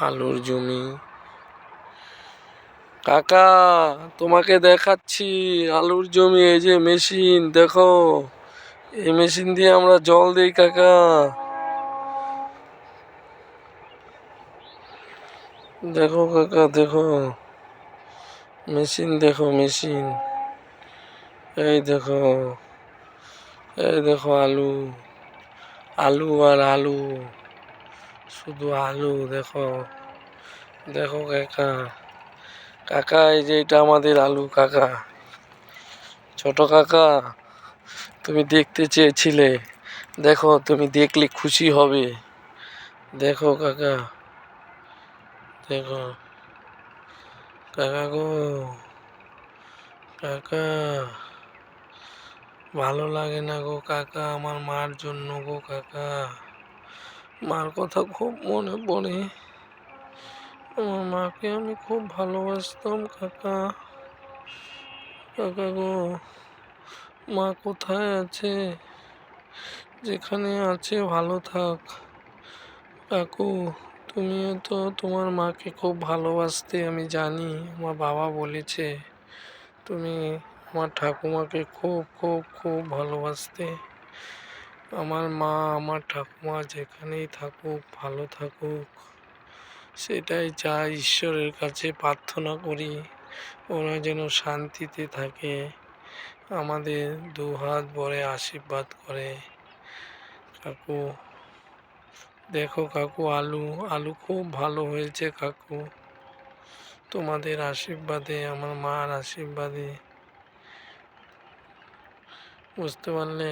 আলুর জমি। কাকা, তোমাকে দেখাচ্ছি আলুর জমি। এই যে মেশিন দেখো, এই মেশিন দিয়ে আমরা জল দিই কাকা। দেখো কাকা দেখো, মেশিন দেখো মেশিন। এই দেখো, এই দেখো আলু, আলু আর আলু, শুধু আলু। দেখো দেখো কাকা, কাকা এই যে এটা আমাদের আলু কাকা। ছোট কাকা, তুমি দেখতে চেয়েছিলে, দেখো তুমি দেখলে খুশি হবে। দেখো কাকা, দেখো কাকা গো, কাকা ভালো লাগে না গো কাকা আমার মার জন্য গো কাকা। মার কথা খুব মনে পড়ে। আমার মাকে আমি খুব ভালোবাসতাম কাকা। কাকা গো, মা কোথায় আছে? যেখানে আছে ভালো থাক। কাকু, তুমিও তো তোমার মাকে খুব ভালোবাসতে আমি জানি, আমার বাবা বলেছে। তুমি আমার ঠাকুমাকে খুব খুব খুব ভালোবাসতে। আমার মা আমার ঠাকুমা যেখানেই থাকুক ভালো থাকুক, সেটাই চাই, ঈশ্বরের কাছে প্রার্থনা করি ওরা যেন শান্তিতে থাকে, আমাদের দু হাত ভরে আশীর্বাদ করে। কাকু দেখো কাকু, আলু আলু খুব ভালো হয়েছে কাকু, তোমাদের আশীর্বাদে, আমার মার আশীর্বাদে। বুঝতে পারলে?